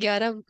11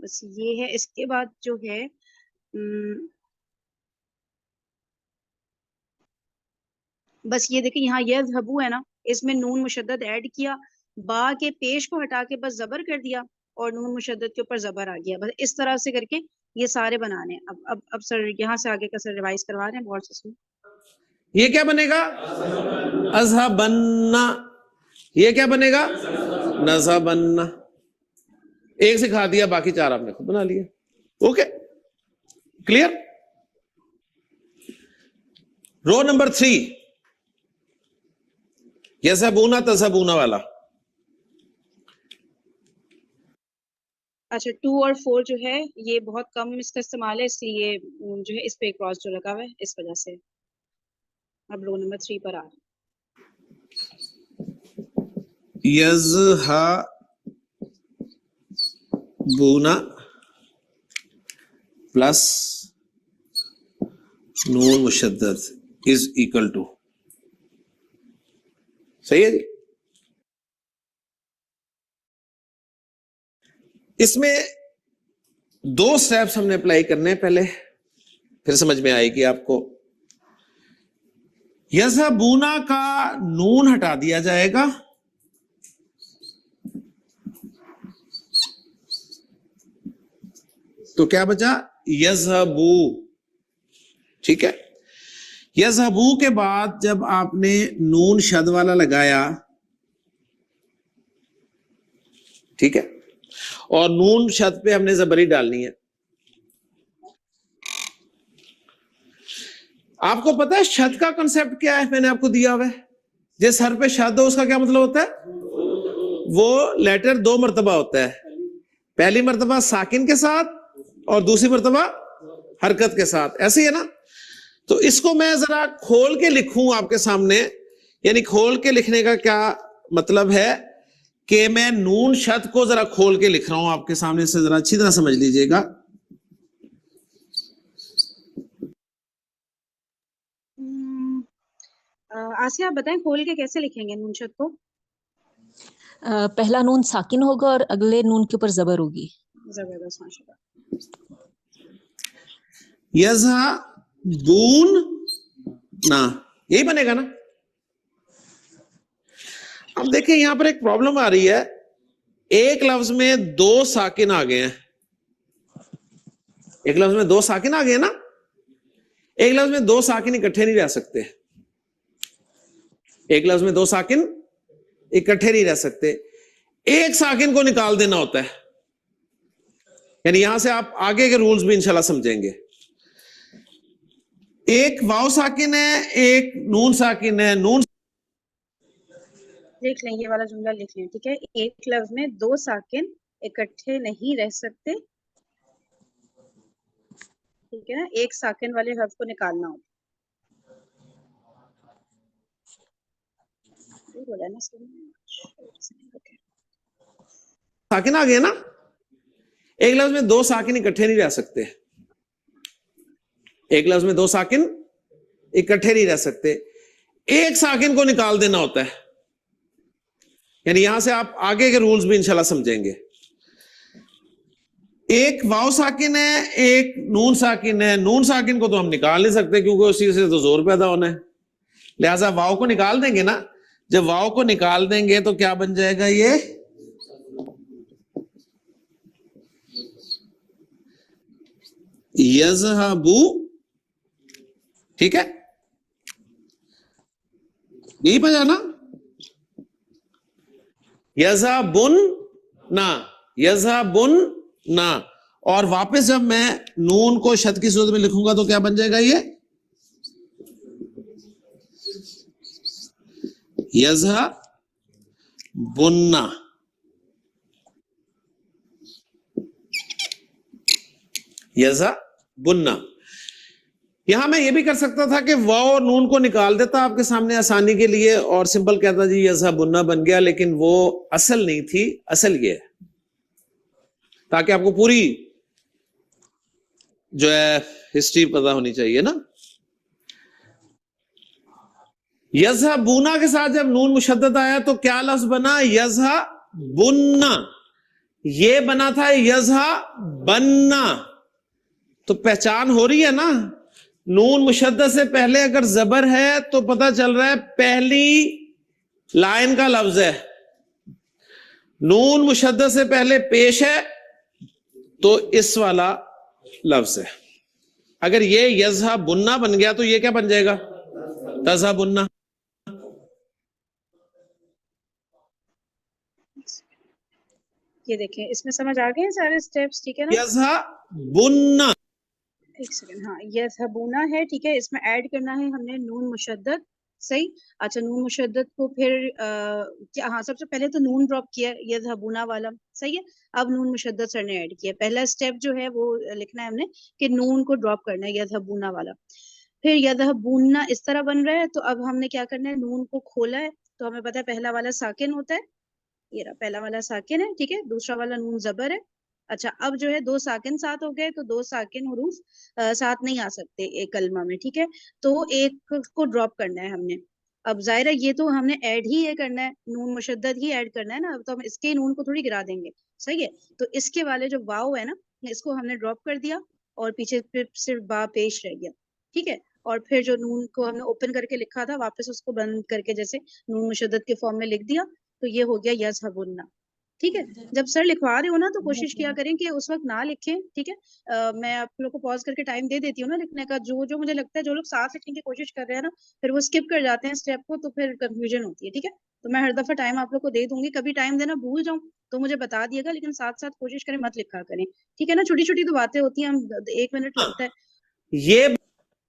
بس یہ ہے. اس کے بعد جو ہے بس یہ دیکھیں یہاں یذہبو ہے نا, اس میں نون مشدد ایڈ کیا, با کے پیش کو ہٹا کے بس زبر کر دیا اور نون مشدد کے اوپر زبر آ گیا. بس اس طرح سے کر کے یہ سارے بنانے ہیں. اب سر یہاں سے آگے کا سر ریوائز کروا رہے ہیں غور سے سنیں. یہ کیا بنے گا؟ اذهبن. یہ کیا بنے گا؟ نذهبن. ایک سکھا دیا, باقی چار آپ نے خود بنا لیا. Okay clear. رو نمبر 3 یذهبون تذهبون والا. اچھا 2 اور 4 جو ہے یہ بہت کم اس کا استعمال ہے, اس لیے جو ہے اس پہ کراس جو لگا ہوا ہے اس وجہ سے. اب رو نمبر 3 پر آ رہے ہیں. یذهبون پلس نون مشدد از اکول ٹو. صحیح ہے جی. اس میں 2 سٹیپس ہم نے اپلائی کرنے ہیں پہلے, پھر سمجھ میں آئے گی آپ کو. یذهبون کا نون ہٹا دیا جائے گا, تو کیا بچا؟ یذهبو. ٹھیک ہے. یذهبو کے بعد جب آپ نے نون شد والا لگایا, ٹھیک ہے, اور نون شد پہ ہم نے زبری ڈالنی ہے. آپ کو پتا ہے شد کا کنسپٹ کیا ہے؟ میں نے آپ کو دیا ہوا ہے. جس حرف پہ شد ہو اس کا کیا مطلب ہوتا ہے؟ وہ لیٹر 2 مرتبہ ہوتا ہے. پہلی مرتبہ ساکن کے ساتھ اور دوسری مرتبہ حرکت کے ساتھ. ایسے ہی ہے نا. تو اس کو میں ذرا کھول کے لکھوں آپ کے سامنے, یعنی کھول کے لکھنے کا کیا مطلب ہے کہ میں نون شد کو ذرا کھول کے لکھ رہا ہوں آپ کے سامنے, سے ذرا اچھی طرح سمجھ لیجئے گا. آسیہ آپ بتائیں کھول کے کیسے لکھیں گے نون شد کو؟ پہلا نون ساکن ہوگا اور اگلے نون کے اوپر زبر ہوگی. زبردست, ماشاء اللہ. یذهبون نا, یہی بنے گا نا. اب دیکھیں یہاں پر ایک پرابلم آ رہی ہے. ایک لفظ میں 2 ساکن آ گئے ہیں. ایک لفظ میں 2 ساکن آ گئے نا. ایک لفظ میں 2 ساکن اکٹھے نہیں رہ سکتے. ایک لفظ میں 2 ساکن اکٹھے نہیں رہ سکتے. ایک ساکن کو نکال دینا ہوتا ہے. یعنی یہاں سے آپ آگے کے رولز بھی انشاءاللہ سمجھیں گے. ایک واو ساکن ہے, ایک نون ساکن ہے. نون دیکھ لیں, یہ والا جملہ لکھ لیں, ٹھیک ہے. ایک لفظ میں 2 ساکن اکٹھے نہیں رہ سکتے, ٹھیک ہے نا. ایک ساکن والے حرف کو نکالنا ہوتا. ساکن آ گئے نا. ایک لفظ میں 2 ساکن اکٹھے نہیں رہ سکتے. ایک لفظ میں 2 ساکن اکٹھے نہیں رہ سکتے. ایک ساکن کو نکال دینا ہوتا ہے. یعنی یہاں سے آپ آگے کے رولز بھی انشاءاللہ سمجھیں گے. ایک واو ساکن ہے, ایک نون ساکن ہے. نون ساکن کو تو ہم نکال نہیں سکتے کیونکہ اسی سے تو زور پیدا ہونا ہے. لہذا واو کو نکال دیں گے نا. جب واو کو نکال دیں گے تو کیا بن جائے گا؟ یہ یذهبو. ٹھیک ہے, یہی بجا نا. یذهبن نا, یذهبن نا. اور واپس جب میں نون کو شد کی صورت میں لکھوں گا تو کیا بن جائے گا؟ یہ یذهبن. یذهبن. یہاں میں یہ بھی کر سکتا تھا کہ واو اور نون کو نکال دیتا آپ کے سامنے آسانی کے لیے اور سمپل کہتا جی یذهبن بن گیا, لیکن وہ اصل نہیں تھی. اصل یہ ہے تاکہ آپ کو پوری جو ہے ہسٹری پتا ہونی چاہیے نا. یذهبون کے ساتھ جب نون مشدد آیا تو کیا لفظ بنا؟ یذهبن. یہ بنا تھا یزہا بننا، تو پہچان ہو رہی ہے نا، نون مشدد سے پہلے اگر زبر ہے تو پتہ چل رہا ہے پہلی لائن کا لفظ ہے، نون مشدد سے پہلے پیش ہے تو اس والا لفظ ہے. اگر یہ یزہا بننا بن گیا تو یہ کیا بن جائے گا؟ تزہا بننا. یہ دیکھیں اس میں سمجھ آ گئے ہیں سارے سٹیپس، ٹھیک ہے نا؟ یزہا بننا، ایک سیکنڈ، ہاں یذہبونا ہے، ٹھیک ہے، اس میں ایڈ کرنا ہے ہم نے نون مشدد. صحیح. اچھا نون مشدد کو پھر کیا، ہاں سب سے پہلے تو نون ڈراپ کیا یذہبونا والا، صحیح ہے. اب نون مشدد سر نے ایڈ کیا. پہلا اسٹیپ جو ہے وہ لکھنا ہے ہم نے کہ نون کو ڈراپ کرنا ہے یذہبونا والا. پھر یذہبونا اس طرح بن رہا ہے، تو اب ہم نے کیا کرنا ہے، نون کو کھولا ہے تو ہمیں پتا ہے پہلا والا ساکن ہوتا ہے، یہ رہا پہلا والا ساکن ہے، ٹھیک ہے، دوسرا والا نون زبر ہے. اچھا اب جو ہے دو ساکن ساتھ ہو گئے، تو دو ساکن حروف ساتھ نہیں آ سکتے ایک کلمہ میں، ٹھیک ہے، تو ایک کو ڈراپ کرنا ہے ہم نے. اب ظاہر ہے یہ تو ہم نے ایڈ ہی یہ کرنا ہے، نون مشدد ہی ایڈ کرنا ہے نا، اب تو ہم اس کے نون کو تھوڑی گرا دیں گے. صحیح ہے. تو اس کے والے جو واو ہے نا، اس کو ہم نے ڈراپ کر دیا اور پیچھے پھر صرف با پیش رہ گیا، ٹھیک ہے. اور پھر جو نون کو ہم نے اوپن کر کے لکھا تھا واپس اس کو بند کر کے جیسے نون مشدد کے فارم میں لکھ دیا، تو یہ ہو گیا یذہبونا. ٹھیک ہے. جب سر لکھوا رہے ہو نا تو کوشش کیا کریں کہ اس وقت نہ لکھیں، ٹھیک ہے. میں آپ لوگ کو پاز کر کے ٹائم دے دیتی ہوں نا لکھنے کا. جو مجھے لگتا ہے جو لوگ ساتھ لکھنے کی کوشش کر رہے ہیں نا پھر وہ اسکپ کر جاتے ہیں اسٹیپ کو، تو پھر کنفیوژن ہوتی ہے، ٹھیک ہے. تو میں ہر دفعہ ٹائم آپ لوگ کو دے دوں گی، کبھی ٹائم دینا بھول جاؤں تو مجھے بتا دیے گا، لیکن ساتھ ساتھ کوشش کریں مت لکھا کریں، ٹھیک ہے نا. چھوٹی چھوٹی تو باتیں ہوتی ہیں، ہم 1 منٹ لگتا ہے، یہ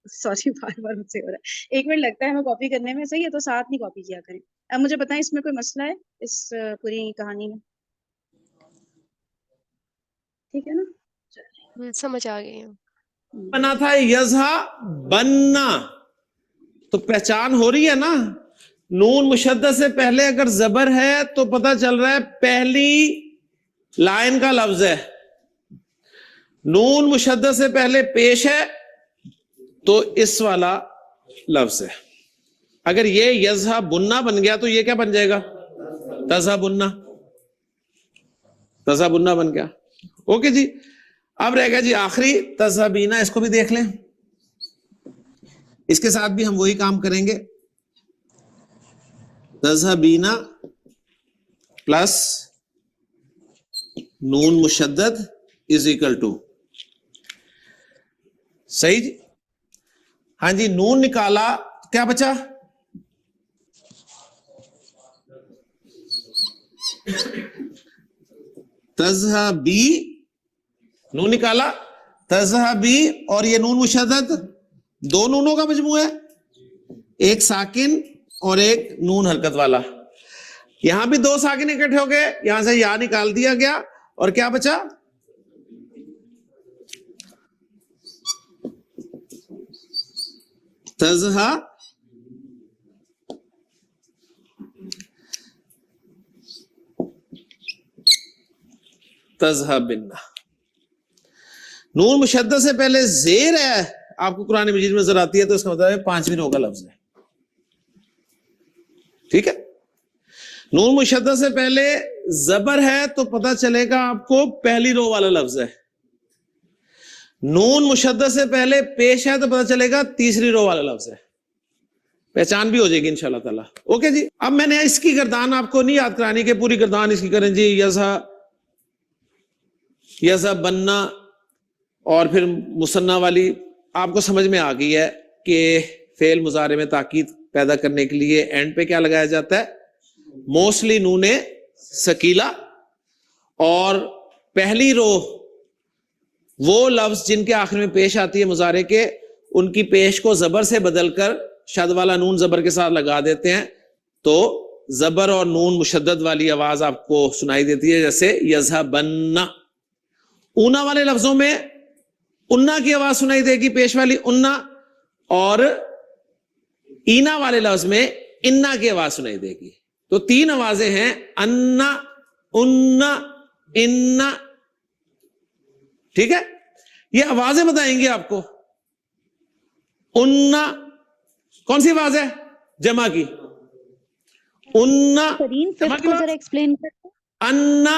سوری بار بار مجھ سے ہو رہا ہے، 1 منٹ لگتا ہے ہمیں کاپی کرنے میں، صحیح ہے، تو ساتھ نہیں کاپی کیا کریں. اب مجھے بتائیں اس میں کوئی مسئلہ ہے اس پوری کہانی میں؟ ٹھیک ہے نا. سمجھ آ گئی. بنا تھا یزہا بننا، تو پہچان ہو رہی ہے نا، نون مشدد سے پہلے اگر زبر ہے تو پتہ چل رہا ہے پہلی لائن کا لفظ ہے، نون مشدد سے پہلے پیش ہے تو اس والا لفظ ہے. اگر یہ یزہا بننا بن گیا تو یہ کیا بن جائے گا؟ تزہا بننا. تزہا بننا بن گیا. اوکے جی. اب رہ گیا جی آخری تذہبینا، اس کو بھی دیکھ لیں. اس کے ساتھ بھی ہم وہی کام کریں گے، تذہبینا پلس نون مشدد از اکول ٹو، صحیح جی. ہاں جی نون نکالا کیا بچا؟ تذہبی، نون نکالا تذہبی، اور یہ نون مشدد دو نونوں کا مجموعہ ہے، ایک ساکن اور ایک نون حرکت والا. یہاں بھی دو ساکن اکٹھے ہو گئے، یہاں سے یا نکال دیا گیا اور کیا بچا؟ تزہا تذہبنا. نون مشدد سے پہلے زیر ہے، آپ کو قرآن مجید میں نظر آتی ہے، تو اس کا مطلب ہے 5ویں رو کا لفظ ہے، ٹھیک ہے. نون مشدد سے پہلے زبر ہے تو پتہ چلے گا آپ کو پہلی رو والا لفظ ہے. نون مشدد سے پہلے پیش ہے تو پتہ چلے گا تیسری رو والا لفظ ہے. پہچان بھی ہو جائے گی انشاءاللہ تعالی. اوکے جی. اب میں نے اس کی گردان آپ کو نہیں یاد کرانی کہ پوری گردان اس کی کریں جی، یزہا بننا اور پھر مثنیٰ والی. آپ کو سمجھ میں آ گئی ہے کہ فعل مضارع میں تاکید پیدا کرنے کے لیے اینڈ پہ کیا لگایا جاتا ہے؟ موسٹلی نون ثقیلہ. اور پہلی رو وہ لفظ جن کے آخر میں پیش آتی ہے مضارع کے، ان کی پیش کو زبر سے بدل کر شد والا نون زبر کے ساتھ لگا دیتے ہیں، تو زبر اور نون مشدد والی آواز آپ کو سنائی دیتی ہے، جیسے یذہبن. اونا والے لفظوں میں انا کی آواز سنائی دے گی، پیش والی انا، اور اینا والے لفظ میں انا کی آواز سنائی دے گی. تو 3 آوازیں ہیں، انا، انا، انا، ٹھیک ہے. یہ آوازیں بتائیں گے آپ کو. انا کون سی آواز ہے؟ جمع کی. انا پھر جمع اس کی کو آواز. ذرا ایکسپلین کرتے. انا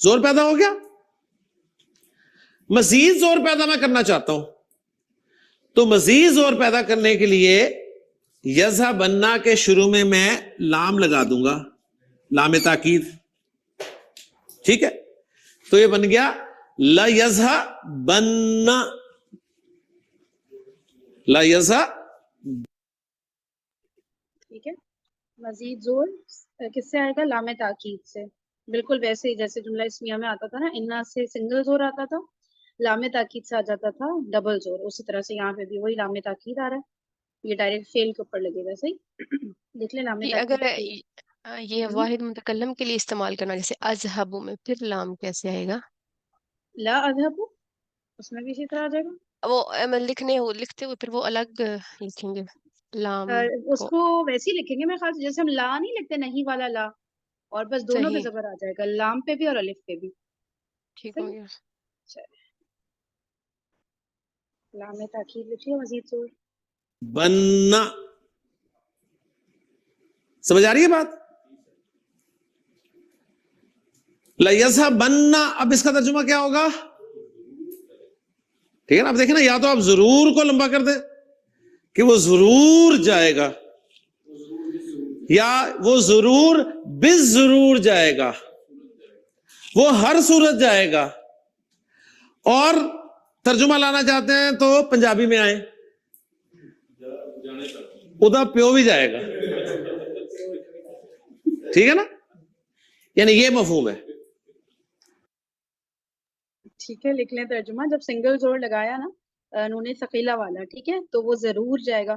زور پیدا ہو گیا. مزید زور پیدا میں کرنا چاہتا ہوں, تو مزید زور پیدا کرنے کے لیے یذهبن کے شروع میں لام لگا دوں گا, لام تاکید. ٹھیک ہے, تو یہ بن گیا لا یذهبن, لا یذهب. ٹھیک ہے, مزید زور کس سے آئے گا؟ لام تاکید سے. بالکل ویسے ہی جیسے جملہ اسمیہ میں آتا تھا نا, انا سے سنگل زور آتا تھا, لام تاکید سے آ جاتا تھا ڈبل زور, اسی طرح سے یہاں پہ بھی وہی لام تاکید آ رہا ہے. یہ ڈائریکٹ فیل کے اوپر لگے گا. صحیح, دیکھ لیں لام یہ تاکید. اگر یہ واحد متکلم کے لیے استعمال کرنا, جیسے اذهب میں پھر لام کیسے آئے گا؟ لا اذهب, اس میں بھی اسی طرح آ جائے گا. وہ لکھتے ہوئے پھر وہ الگ لکھیں گے لام اس کو. کو ویسے ہی لکھیں گے میرے خیال سے, جیسے ہم لا نہیں لکھتے نہیں والا لا, اور بس دونوں پہ صحیح, زبر آ جائے گا, لام پہ بھی اور الف پہ بھی. ٹھیک ہو صحیح, گیا. چلے لام تاکید لکھیے مزید زور. بننا, سمجھ آ رہی ہے بات؟ لا یذهبن, اب اس کا ترجمہ کیا ہوگا؟ ٹھیک ہے نا, اب دیکھیں نا, یا تو آپ ضرور کو لمبا کر دیں کہ وہ ضرور جائے گا, یا وہ ضرور بالضرور جائے گا, وہ ہر صورت جائے گا. اور ترجمہ لانا چاہتے ہیں تو پنجابی میں آئے, ادا پیو بھی جائے گا. ٹھیک ہے نا, یعنی یہ مفہوم ہے. ٹھیک ہے, لکھ لیں ترجمہ. جب سنگل زور لگایا نا نون ثقیلہ والا, ٹھیک ہے, تو وہ ضرور جائے گا.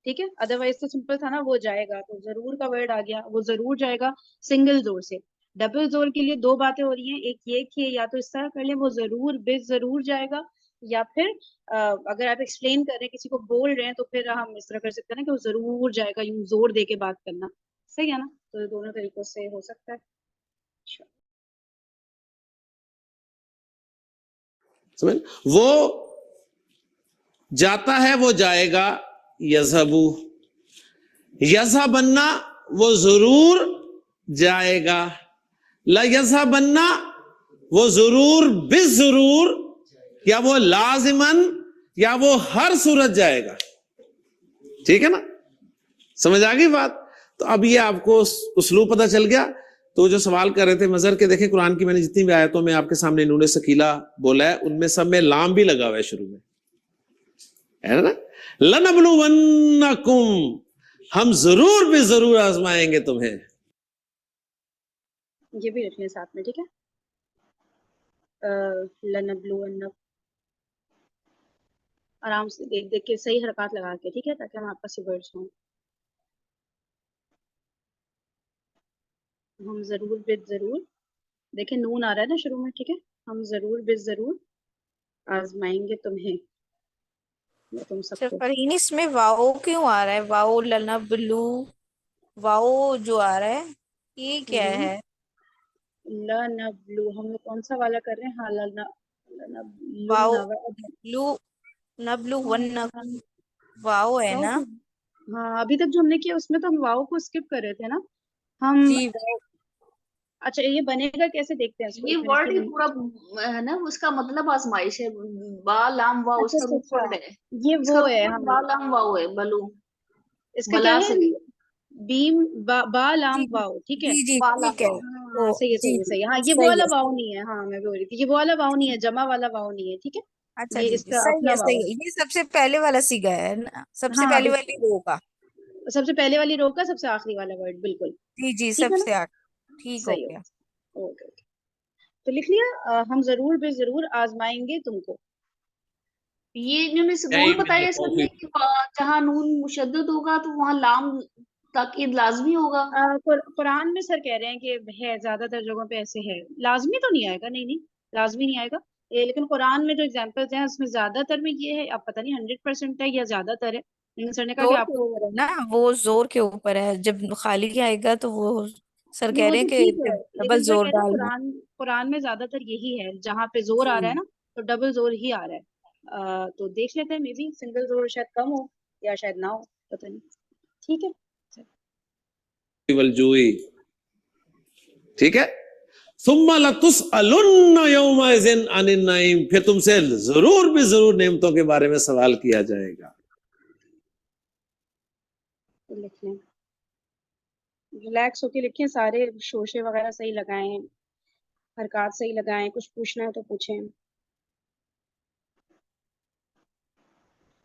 ٹھیک ہے, ادروائز تو سمپل تھا نا وہ جائے گا, تو ضرور کا ورڈ آ گیا, وہ ضرور جائے گا سنگل زور سے. ڈبل زور کے لیے دو باتیں ہو رہی ہیں, ایک یہ کہ یا تو اس طرح کر لیں وہ ضرور بے ضرور جائے گا, یا پھر اگر آپ ایکسپلین کر رہے ہیں, کسی کو بول رہے ہیں, تو پھر ہم اس طرح کر سکتے ہیں نا کہ وہ ضرور جائے گا, یوں زور دے کے بات کرنا. صحیح ہے نا, تو دونوں طریقوں سے ہو سکتا ہے. سمجھ, وہ جاتا ہے وہ جائے گا, یذهبو. یذهبن وہ ضرور جائے گا, لا یذهبن وہ ضرور بالضرور, یا وہ لازمن, یا وہ ہر صورت جائے گا. ٹھیک ہے نا, سمجھ آ گئی بات؟ تو اب یہ آپ کو اسلوب پتہ چل گیا. تو جو سوال کر رہے تھے مظہر کے, دیکھیں قرآن کی میں نے جتنی بھی آیتوں میں آپ کے سامنے نون ثقیلہ بولا ہے, ان میں سب میں لام بھی لگا ہوا ہے شروع میں, ہے نا. لنبلونکم, ہم ضرور بھی ضرور آزمائیں گے تمہیں. یہ بھی رکھیں ساتھ میں, ٹھیک ہے. لنبلونکم, آرام سے دیکھ دیکھ کے صحیح حرکات لگا کے, ٹھیک ہے, تاکہ ہم آپ کا سی ورڈز ہوں. ہم ضرور بے ضرور, دیکھیں نون آ رہا ہے نا شروع میں, ٹھیک ہے, ہم ضرور بے ضرور آزمائیں گے تمہیں, یا تم سب کو. فرین اس میں واؤ کیوں آ رہا ہے؟ واؤ لنبلو, واؤ جو آ رہا ہے یہ کیا ہے؟ لنبلو, ہم لوگ کون سا والا کر رہے ہیں؟ ہاں لنبلو, واؤ لو نبلو ون, واؤ ہے نا. ہاں ابھی تک جو ہم نے کیا اس میں تو ہم واؤ کو اسکپ کر رہے تھے نا ہم. جی اچھا یہ بنے گا کیسے دیکھتے ہیں اس کو, یہ ورڈ ہی پورا ہے نا, اس کا مطلب آزمائش ہے. با لام واؤ اس کا روٹ ورڈ ہے, یہ اس کا وہ روٹ ہے, ورڈ با لام واؤ ہے. بلو, اس کا کیا بلا ہے, سے بیم با لام جی واؤ, ٹھیک ہے. جی جی با لام ٹھیک ہے. واؤ. ہاں صحیح ہے, جی صحیح ہے, صحیح ہے. ہاں یہ وہ صحیح والا ہے. واؤ نہیں ہے, ہاں میں بھی بول رہی تھی یہ وہ والا واؤ نہیں ہے, جمع والا واؤ نہیں ہے, ٹھیک ہے. اچھا یہ جی اس جی کا صحیح اپنا ہے, واؤ صحیح ہے. یہ سب سے پہلے والا سیگا ہے نا, سب سے ہاں پہلے والی رو کا. سب سے پہلے والی رو کا سب سے آخری والا ورڈ, بالکل جی جی ٹھیک سب ہے نا, سے ٹھیک ہو صحیح گیا. ہو. اوکے اوکے, تو لکھ لیا ہم ضرور بے ضرور آزمائیں گے تم کو. یہ انہوں نے رول بتایا اس میں کہ جہاں نون مشدد ہوگا تو وہاں لام تاکید لازمی ہوگا. قرآن میں سر کہہ رہے ہیں کہ ہے, زیادہ تر جگہوں پہ ایسے ہے. لازمی تو نہیں آئے گا, نہیں لازمی نہیں آئے گا, لیکن قرآن میں جو اگزامپلز ہیں اس میں زیادہ تر میں یہ ہے, اب پتہ نہیں 100% ہے یا زیادہ تر ہے, لیکن سر نے کہا کہ زور آپ کے کو اوپر ہے نا, وہ زور کے اوپر ہے. جب خالی آئے گا تو وہ سر نہیں کہہ وہ رہے ہیں تو کہ ٹھیک ہے, ڈبل لیکن سر زور کہہ رہے ڈالنا. ہیں قرآن میں زیادہ تر یہی ہے, جہاں پہ زور آ رہا ہے نا تو ڈبل زور ہی آ رہا ہے. تو دیکھ لیتے ہیں, مے بی سنگل زور شاید کم ہو یا شاید نہ ہو, پتہ نہیں. ٹھیک ہے, والجوئی, ٹھیک ہے. ثم لتسألن یومئذ عن النعیم، پھر تم سے ضرور بھی ضرور نعمتوں کے بارے میں سوال کیا جائے گا. لکھ لیں، ریلیکس ہو کے لکھیں، سارے شوشے وغیرہ صحیح لگائیں، حرکات صحیح لگائیں، کچھ پوچھنا ہے تو پوچھیں.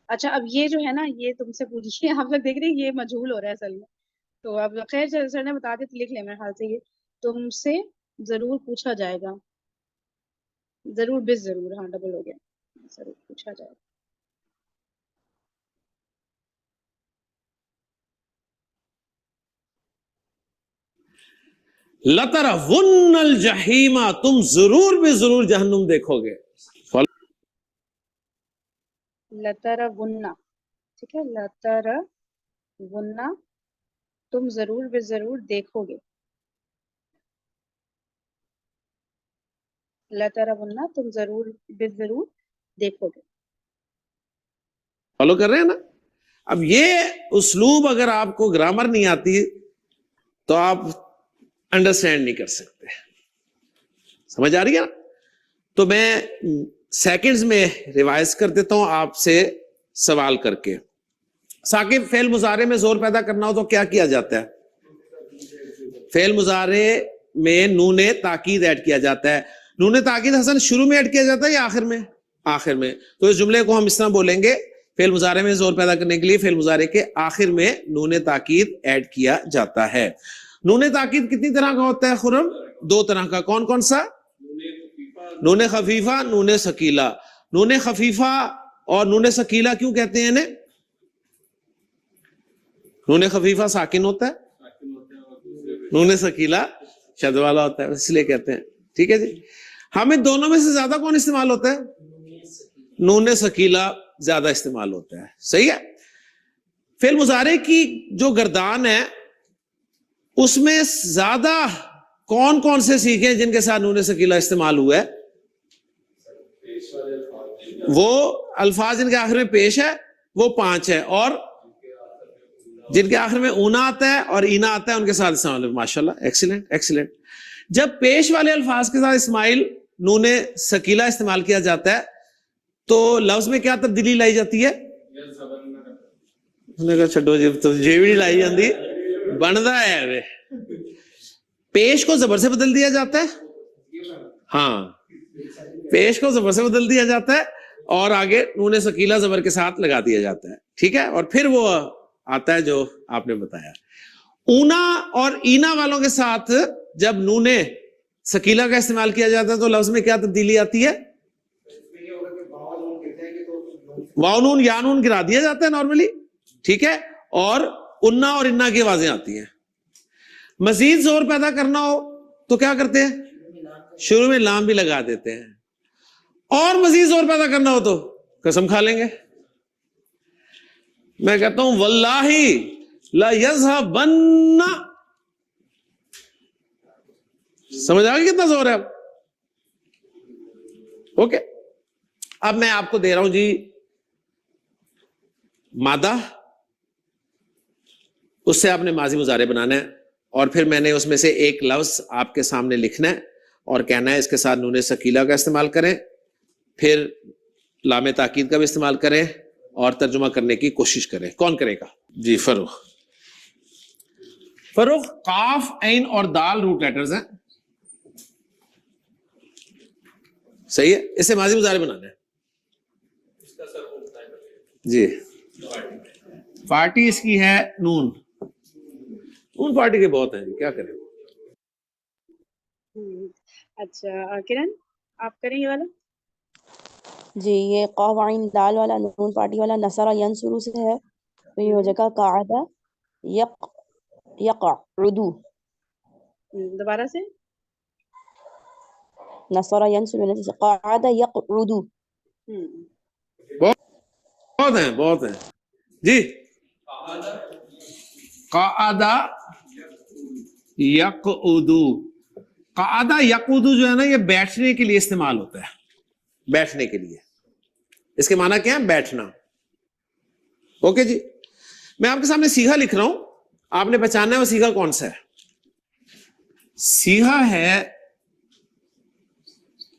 اچھا اب یہ جو ہے نا یہ تم سے پوچھیے، آپ لوگ دیکھ رہے ہیں یہ مجہول ہو رہا ہے اصل میں، تو اب خیر سر نے بتا دی تو لکھ لیں میرے خیال سے، یہ تم سے ضرور پوچھا جائے گا، ضرور بس ضرور، ہاں ڈبل ہو گیا، ضرور پوچھا جائے گا. لَتَرَوُنَّ الْجَحِيمَ، تم ضرور بھی ضرور جہنم دیکھو گے. لَتَرَوُنَّ، ٹھیک ہے، لَتَرَوُنَّ، تم ضرور بے ضرور دیکھو گے. لَتَرَوُنَّ، تم ضرور بے ضرور دیکھو گے. فالو کر رہے ہیں نا؟ اب یہ اسلوب اگر آپ کو گرامر نہیں آتی تو آپ انڈرسٹینڈ نہیں کر سکتے. سمجھ آ رہی ہے نا؟ تو میں سیکنڈز میں ریوائز کر دیتا ہوں آپ سے سوال کر کے. ثاقب، فعل مضارع میں زور پیدا کرنا ہو تو کیا کیا جاتا ہے؟ فعل مضارع میں نون تاکید ایڈ کیا جاتا ہے. نون تاکید حسن شروع میں ایڈ کیا جاتا ہے یا آخر میں؟ آخر میں. تو اس جملے کو ہم اس طرح بولیں گے، فعل مضارع میں زور پیدا کرنے کے لیے فعل مضارع کے آخر میں نون تاکید ایڈ کیا جاتا ہے. نون تاکید کتنی طرح کا ہوتا ہے خرم؟ دو طرح کا. کون کون سا؟ نون خفیفہ، نون ثقیلہ. نون خفیفہ اور نون ثقیلہ کیوں کہتے ہیں انہیں؟ نون خفیفہ ساکن ہوتا ہے، نون ثقیلہ شد والا ہوتا ہے، اس لیے کہتے ہیں. ٹھیک ہے جی. ہمیں دونوں میں سے زیادہ کون استعمال ہوتا ہے؟ نون ثقیلہ زیادہ استعمال ہوتا ہے. صحیح ہے. فعل مضارع کی جو گردان ہے اس میں زیادہ کون کون سے سیکھیں جن کے ساتھ نون ثقیلہ استعمال ہوا ہے؟ وہ الفاظ جن کے آخر میں پیش ہے وہ 5 ہے، اور جن کے آخر میں اونا آتا ہے اور اینا آتا ہے ان کے ساتھ استعمال ہے. ماشاءاللہ، ایکسیلنٹ ایکسیلنٹ. جب پیش والے الفاظ کے ساتھ اسماعیل نون ثقیلہ استعمال کیا جاتا ہے تو لفظ میں کیا تبدیلی لائی جاتی ہے؟ چھڈو جی، بھی نہیں لائی جاتی، بنتا ہے. پیش کو زبر سے بدل دیا جاتا ہے، ہاں پیش کو زبر سے بدل دیا جاتا ہے اور آگے نون ثقیلہ زبر کے ساتھ لگا دیا جاتا ہے. ٹھیک ہے. اور پھر وہ آتا ہے جو آپ نے بتایا. اونا اور اینا والوں کے ساتھ جب نون ثقیلہ کا استعمال کیا جاتا ہے تو لفظ میں کیا تبدیلی آتی ہے؟ واو نون یا نون گرا دیا جاتا ہے نارملی. ٹھیک ہے. اور انا اور انا کی آوازیں آتی ہیں. مزید زور پیدا کرنا ہو تو کیا کرتے ہیں؟ شروع میں لام بھی لگا دیتے ہیں. اور مزید زور پیدا کرنا ہو تو قسم کھا لیں گے. میں کہتا ہوں واللہ لا یذهبن. سمجھ آ گئی کتنا زور ہے اب؟ اوکے. اب میں آپ کو دے رہا ہوں جی مادہ، اس سے آپ نے ماضی مضارع بنانا ہے اور پھر میں نے اس میں سے ایک لفظ آپ کے سامنے لکھنا ہے اور کہنا ہے اس کے ساتھ نون ثقیلہ کا استعمال کریں، پھر لام تاکید کا بھی استعمال کریں اور ترجمہ کرنے کی کوشش کریں. کون کرے گا؟ جی فروخ. فروخ، قاف عین اور دال روٹ لیٹرز ہیں. صحیح ہے. اسے ماضی مضارع بنانا ہے. جی پارٹی اس کی ہے نون. نون پارٹی کے بہت ہیں جی، کیا کریں. اچھا کرن آپ کریں یہ والا. جی یہ قاف عین دال والا نون پارٹی والا نصر ینصر سے ہے، تو یہ ہو جائے گا قعد یقعد. دوبارہ سے. نصر ینصر قعد یقعد. بہت ہیں بہت ہیں جی. قعد یقعد. قعد یقعد جو ہے نا یہ بیٹھنے کے لیے استعمال ہوتا ہے. بیٹھنے کے لیے. اس کے معنی کیا ہے؟ بیٹھنا. اوکے جی. میں آپ کے سامنے سیغہ لکھ رہا ہوں، آپ نے پہچاننا ہے وہ سیغہ کون سا ہے. سیغہ ہے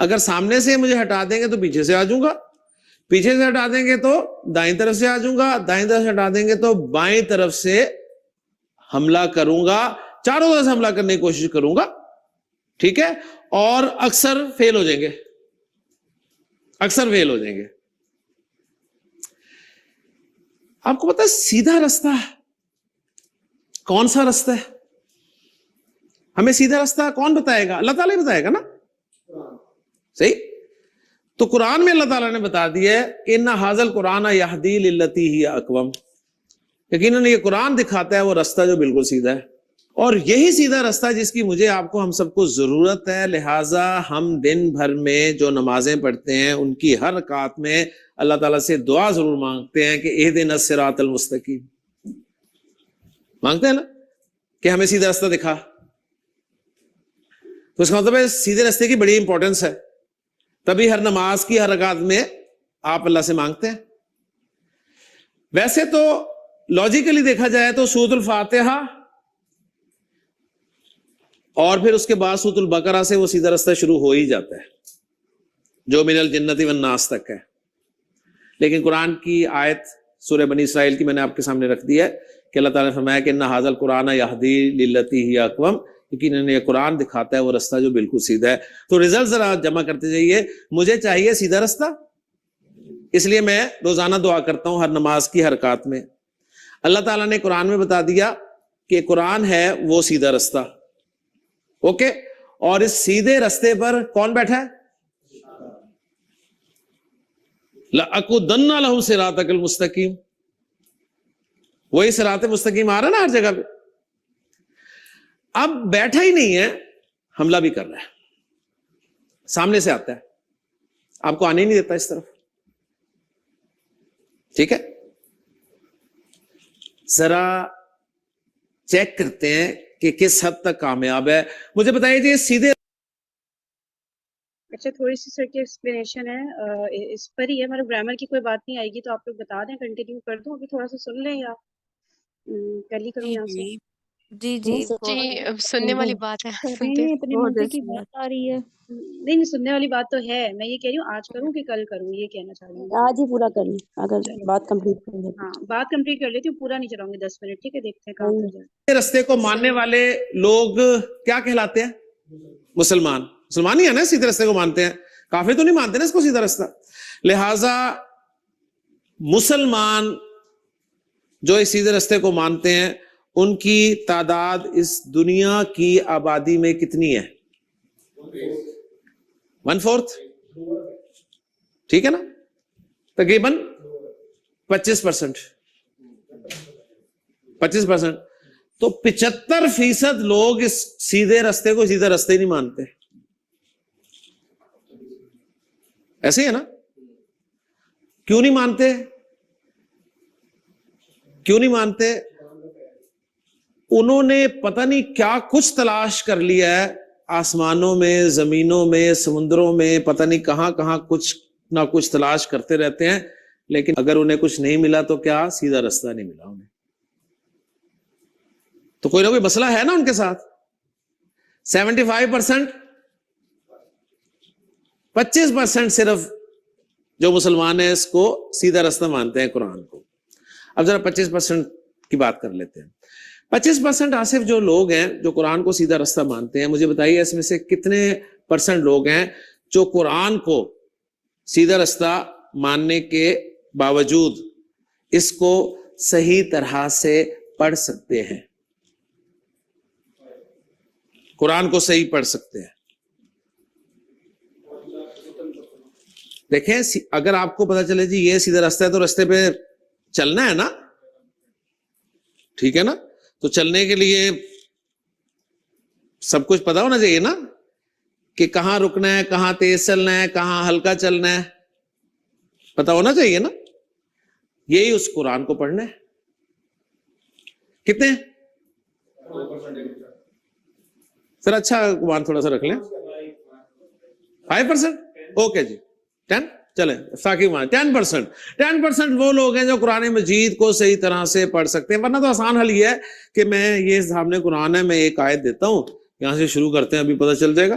اگر سامنے سے مجھے ہٹا دیں گے تو پیچھے سے آ جاؤں گا، پیچھے سے ہٹا دیں گے تو دائیں طرف سے آ جاؤں گا، دائیں طرف سے ہٹا دیں گے تو بائیں طرف سے حملہ کروں گا، چاروں طرف سے حملہ کرنے کی کوشش کروں گا، ٹھیک ہے، اور اکثر فیل ہو جائیں گے، اکثر فیل ہو جائیں گے۔ آپ کو پتا ہے سیدھا رستہ کون سا رستہ ہے؟ ہمیں سیدھا رستہ کون بتائے گا؟ اللہ تعالیٰ ہی بتائے گا نا، صحیح؟ تو قرآن میں اللہ تعالیٰ نے بتا دیا ہے کہ اِنَّ هَذَا الْقُرْآنَ يَهْدِي لِلَّتِي هِيَ أَقْوَمُ، یقیناً یہ قرآن دکھاتا ہے وہ رستہ جو بالکل سیدھا ہے، اور یہی سیدھا رستہ جس کی مجھے آپ کو ہم سب کو ضرورت ہے۔ لہٰذا ہم دن بھر میں جو نمازیں پڑھتے ہیں ان کی ہر رکعت میں اللہ تعالیٰ سے دعا ضرور مانگتے ہیں کہ اہدنا الصراط المستقیم، مانگتے ہیں نا کہ ہمیں سیدھا رستہ دکھا۔ تو اس کا مطلب ہے سیدھے رستے کی بڑی امپورٹنس ہے، تبھی ہر نماز کی ہر رکعت میں آپ اللہ سے مانگتے ہیں۔ ویسے تو لاجیکلی دیکھا جائے تو سورۃ الفاتحہ اور پھر اس کے بعد سورۃ البقرہ سے وہ سیدھا رستہ شروع ہو ہی جاتا ہے جو من الجنت والناس تک ہے، لیکن قرآن کی آیت سورہ بنی اسرائیل کی میں نے آپ کے سامنے رکھ دی ہے کہ اللہ تعالیٰ نے فرمایا کہ اِنَّ هَذَا الْقُرْآنَ يَهْدِي لِلَّتِي هِيَ أَقْوَمُ، یقیناً یہ قرآن دکھاتا ہے وہ رستہ جو بالکل سیدھا ہے۔ تو رزلٹ ذرا جمع کرتے جائیے، مجھے چاہیے سیدھا رستہ، اس لیے میں روزانہ دعا کرتا ہوں ہر نماز کی ہر رکعت میں۔ اللہ تعالیٰ نے قرآن میں بتا دیا کہ قرآن ہے وہ سیدھا رستہ، اوکے، اور اس سیدھے رستے پر کون بیٹھا ہے؟ لَأَقْعُدَنَّ لَهُمْ صِرَاطَكَ الْمُسْتَقِيمَ، وہی صراط مستقیم آ رہا ہے نا ہر جگہ پہ۔ اب بیٹھا ہی نہیں ہے، حملہ بھی کر رہا ہے، سامنے سے آتا ہے، آپ کو آنے ہی نہیں دیتا اس طرف، ٹھیک ہے؟ ذرا چیک کرتے ہیں کہ کس حد تک کامیاب ہے۔ مجھے بتائیے جی سیدھے، اچھا تھوڑی سی سر کی ایکسپلینیشن ہے اس پر ہی ہے، میرے گرامر کی کوئی بات نہیں آئے گی تو آپ لوگ بتا دیں، کنٹینیو کر دوں، ابھی تھوڑا سا سن لیں یا کل ہی کروں جی یہاں سے؟ جی جی جی جی اب سننے والی بات ہے، کر سنتے رہے ہیں۔ ہیں، اتنے بہت مزے کی اچھی بات آ رہی ہے۔ نہیں سننے والی بات تو ہے، میں یہ کہہ رہی ہوں آج کروں کہ کل کروں، یہ کہنا چاہ رہی ہوں۔ آج ہی پورا کر لیں اگر چلو بات کمپلیٹ کر لیں۔ ہاں بات کمپلیٹ کر لیتی ہوں، پورا نہیں چلاؤں گی 10 منٹ، ٹھیک ہے؟ دیکھتے ہیں کہاں تک جائے۔ رستے کو ماننے والے لوگ کیا کہلاتے ہیں؟ مسلمان۔ مسلمان ہی ہے نا سیدھے رستے کو مانتے ہیں، کافر تو نہیں مانتے نا اس کو سیدھا رستہ۔ لہذا مسلمان جو اس سیدھے رستے کو مانتے ہیں ان کی تعداد اس دنیا کی آبادی میں کتنی ہے؟ 1/4، ٹھیک ہے نا، تقریباً 25%۔ تو 75% لوگ اس سیدھے رستے کو سیدھا رستے ہی نہیں مانتے، ایسے ہی ہے نا؟ کیوں نہیں مانتے؟ کیوں نہیں مانتے؟ انہوں نے پتہ نہیں کیا کچھ تلاش کر لیا ہے، آسمانوں میں، زمینوں میں، سمندروں میں، پتہ نہیں کہاں کہاں کچھ نہ کچھ تلاش کرتے رہتے ہیں، لیکن اگر انہیں کچھ نہیں ملا تو کیا؟ سیدھا رستہ نہیں ملا انہیں۔ تو کوئی نہ کوئی مسئلہ ہے نا ان کے ساتھ۔ 75%، 25% صرف جو مسلمان ہیں اس کو سیدھا رستہ مانتے ہیں، قرآن کو۔ اب ذرا 25% کی بات کر لیتے ہیں۔ 25% آصف جو لوگ ہیں جو قرآن کو سیدھا رستہ مانتے ہیں، مجھے بتائیے اس میں سے کتنے % لوگ ہیں جو قرآن کو سیدھا رستہ ماننے کے باوجود اس کو صحیح طرح سے پڑھ سکتے ہیں، قرآن کو صحیح پڑھ سکتے ہیں؟ دیکھیں اگر آپ کو پتا چلے جی یہ سیدھا رستہ ہے تو رستے پہ چلنا ہے نا، ٹھیک ہے نا؟ تو چلنے کے لیے سب کچھ پتا ہونا چاہیے نا کہ کہاں رکنا ہے، کہاں تیز چلنا ہے، کہاں ہلکا چلنا ہے، پتا ہونا چاہیے نا۔ یہی اس قرآن کو پڑھنا ہے۔ کتنے؟ سر اچھا قرآن تھوڑا سا رکھ لیں، 5%، اوکے جی 10، چلیں ثاقب 10% وہ لوگ ہیں جو قرآن مجید کو صحیح طرح سے پڑھ سکتے ہیں۔ ورنہ تو آسان حل یہ ہے کہ میں یہ سامنے قرآن ہے، میں ایک آیت دیتا ہوں، یہاں سے شروع کرتے ہیں، ابھی پتہ چل جائے گا۔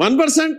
1%।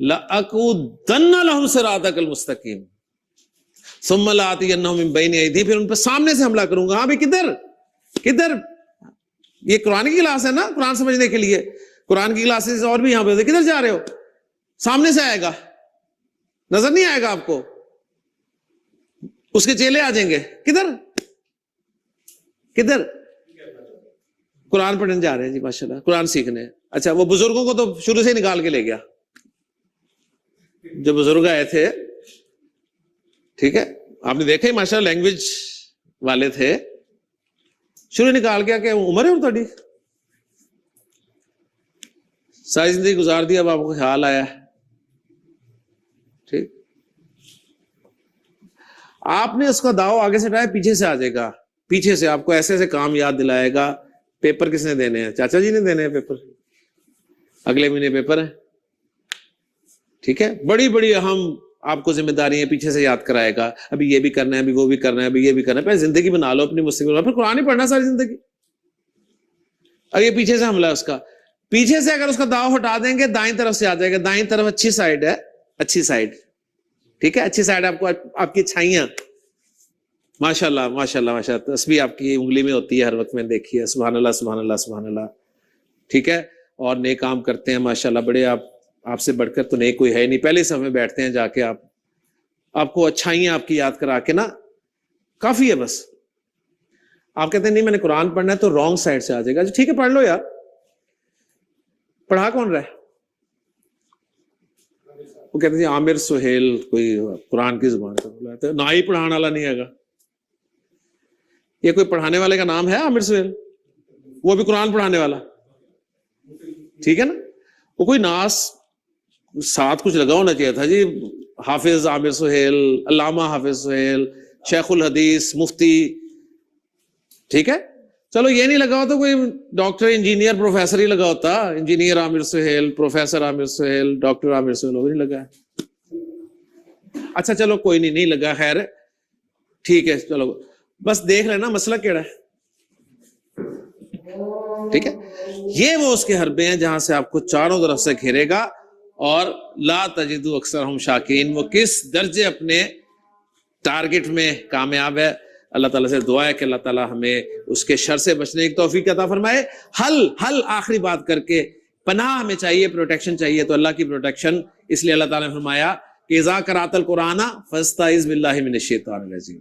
لَأَقُودَنَّ لَهُمْ صِرَاطَكَ الْمُسْتَقِيمَ ثُمَّ لَآتِيَنَّهُم مِّن بَيْنِ أَيْدِيهِمْ، پھر ان پہ سامنے سے حملہ کروں گا. ہاں بھی کدھر یہ قرآن کی کلاس ہے نا، قرآن سمجھنے کے لیے قرآن کی کلاسز اور بھی یہاں پہ ہوتے. کدھر جا رہے ہو؟ سامنے سے آئے گا، نظر نہیں آئے گا آپ کو، اس کے چیلے آ جائیں گے. کدھر قرآن پڑھنے جا رہے ہیں جی، ماشاءاللہ قرآن سیکھنے. اچھا وہ بزرگوں کو تو شروع سے نکال کے لے گیا، جو بزرگ آئے تھے، ٹھیک ہے، آپ نے دیکھا ہی ماشاءاللہ لینگویج والے تھے، شروع نکال گیا کہ عمر ہے تھوڑی، ساری زندگی گزار دی، اب آپ کو خیال آیا ہے. ٹھیک، آپ نے اس کا داؤ آگے سے اٹھایا، پیچھے سے آ جائے گا، پیچھے سے آپ کو ایسے ایسے کام یاد دلائے گا. پیپر کس نے دینے ہیں؟ چاچا جی نے دینے ہیں پیپر، اگلے مہینے پیپر ہے. ٹھیک ہے، بڑی بڑی اہم آپ کو ذمہ داری ہیں، پیچھے سے یاد کرائے گا. ابھی یہ بھی کرنا ہے، ابھی وہ بھی کرنا ہے، ابھی یہ بھی کرنا ہے. پہلے زندگی بنا لو اپنی مستقبل، پھر قرآن ہی پڑھنا ساری زندگی. اور یہ پیچھے سے حملہ ہے اس کا. پیچھے سے اگر اس کا داؤ ہٹا دیں گے، دائیں طرف سے آ جائے گا. دائیں طرف اچھی سائڈ ہے، اچھی سائڈ، ٹھیک ہے، اچھی سائڈ. آپ کو آپ کی چھائیاں، ماشاءاللہ ماشاءاللہ ماشاءاللہ، تسبیح آپ کی انگلی میں ہوتی ہے ہر وقت، میں دیکھی ہے. سبحان اللہ سبحان اللہ سبحان اللہ. ٹھیک ہے، اور نیک کام کرتے ہیں ماشاءاللہ، بڑے آپ سے بڑھ کر تو نیک کوئی ہے نہیں. پہلے صف میں بیٹھتے ہیں جا کے، آپ کو اچھائیاں آپ کی یاد کرا کے نا کافی ہے. بس آپ کہتے ہیں نہیں میں نے قرآن پڑھنا ہے، تو رانگ سائڈ سے آ جائے گا. ٹھیک ہے پڑھ لو یار. پڑھا کون رہا ہے؟ وہ کہتے ہیں عامر سہیل کوئی قرآن کی زبان کا بولا، نہ ہی پڑھانے والا نہیں آگا. یہ کوئی پڑھانے والے کا نام ہے عامر سہیل؟ وہ بھی قرآن پڑھانے والا، ٹھیک ہے نا. وہ کوئی ناس ساتھ کچھ لگا ہونا چاہیے تھا جی، حافظ عامر سہیل، علامہ حافظ سہیل، شیخ الحدیث، مفتی. ٹھیک ہے، چلو یہ نہیں لگا ہوتا، کوئی ڈاکٹر انجینئر پروفیسر ہی لگا ہوتا، انجینئر عامر سہیل، پروفیسر عامر سہیل، ڈاکٹر عامر سہیل، وہ نہیں لگا. اچھا چلو کوئی نہیں لگا، خیر ٹھیک ہے. چلو بس دیکھ لینا مسئلہ کیڑا ہے. ٹھیک ہے، یہ وہ اس کے حربے ہیں جہاں سے آپ کو چاروں طرف سے گھیرے گا. اور لا تجدو اکثرہم شاکرین، وہ کس درجے اپنے ٹارگٹ میں کامیاب ہے. اللہ تعالیٰ سے دعا ہے کہ اللہ تعالیٰ ہمیں اس کے شر سے بچنے کی توفیق عطا فرمائے. حل آخری بات کر کے، پناہ ہمیں چاہیے، پروٹیکشن چاہیے، تو اللہ کی پروٹیکشن. اس لیے اللہ تعالیٰ نے فرمایا کہ اذا قرأت القرآن فاستعذ باللہ من الشیطان الرجیم.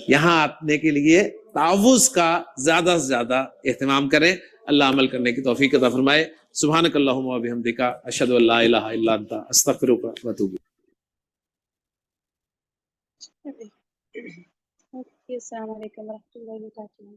یہاں آنے کے لیے تعوذ کا زیادہ سے زیادہ اہتمام کریں. اللہ عمل کرنے کی توفیق عطا فرمائے. سبحانک اللہم و بحمدک، اشہد ان لا الہ الا انت، استغفرک و اتوب الیک. اوکے، السلام علیکم ورحمۃ اللہ وبرکاتہ.